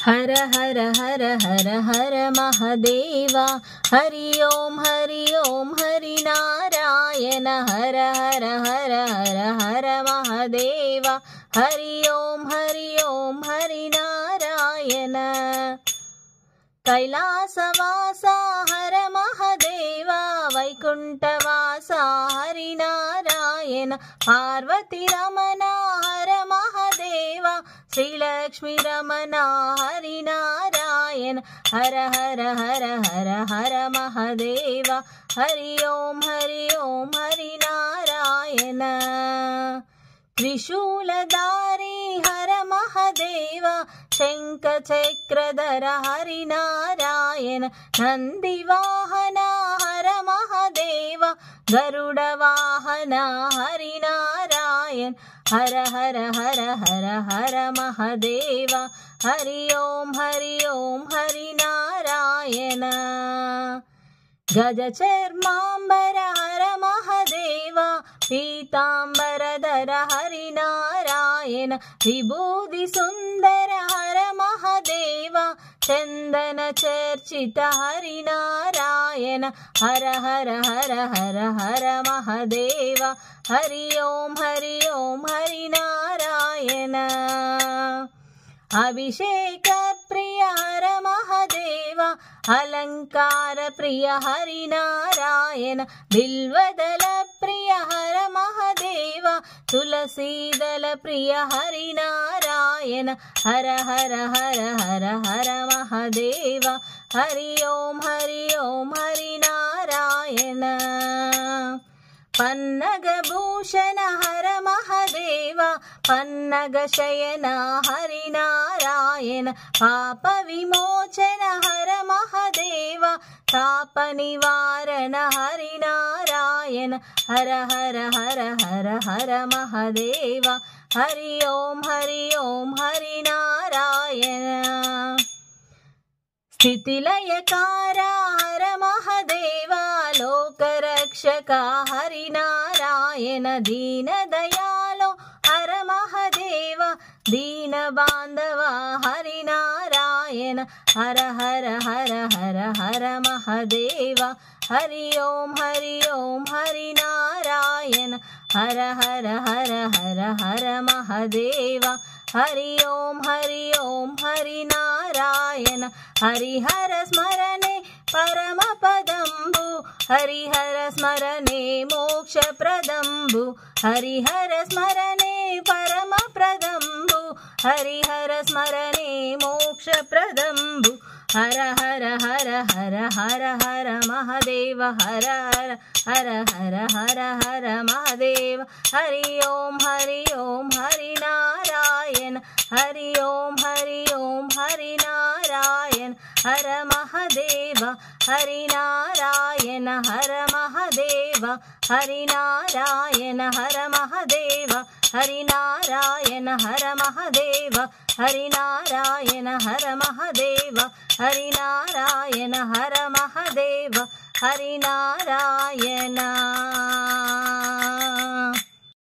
हर हर हर हर हर महादेवा हरि ओम हरि नारायण हर हर हर हर हर महादेवा हरि ओम हरि नारायण कैलासवासा हर महादेवा वैकुंठवासा हरि नारायण पार्वती रमणा हर महादेवा श्रीलक्ष्मी रमणा हरि नारायण हर हर हर हर हर महादेवा हरि ओम हरि नारायण त्रिशूलधारी हर महादेवा शंख चक्रधर हरि नारायण नंदिवाहना हर महादेवा गरुड़ वाहना हरि नारायण हर हर हर हर हर महादेवा हरि ओम हरि नारायण गजचर्मांबर हर महादेवा पीतांबरधर हरि नारायण विभूति सुंदर हर महादेवा चंदन चर्चित हरि नारायण हर हर हर हर हर महादेवा हरि ओम हरि नारायण अभिषेक प्रिय हर महादेवा अलंकार प्रिय हरि नारायण बिल्वदल प्रिय हर महादेवा तुलसीदल प्रिय हरि नारायण हर हर हर हर हर महादेवा हरि ओम हरि नारायण पन्नग भूषण हर महादेवा पन्नग शयन हरि नारायण पाप विमोचन हर महादेवा ताप निवारण हरि नारायण हर हर हर हर हर महादेवा हरि ओम हरि नारायण स्थितिलयकारा हर महादेवा लोकरक्षका हरि नारायण दीन दयालो हर महादेवा दीन बांधवा हरि नारायण हर हर हर हर हर महादेवा हरि ओम हरि नारायण हर हर हर हर हर महादेवा हरि ओम हरि नारायण हरिहर स्मरणे परम पदंबु हरिहर स्मरणे मोक्ष प्रदंबु हरिहर स्मरणे परम प्रदंबु हरिहर स्मरणे मोक्ष प्रदंबु हर हर हर हर हर हर महादेव हर हर हर हर हर हर महादेव हरि ओम हरि नारायण हरि ओम हरि नारायण हर महादेव हरि नारायण हर महादेव हरि नारायण हर महादेव हरि नारायण हर महादेव हरि नारायण हर महादेव हरि नारायण हर महादेव हरि नारायण।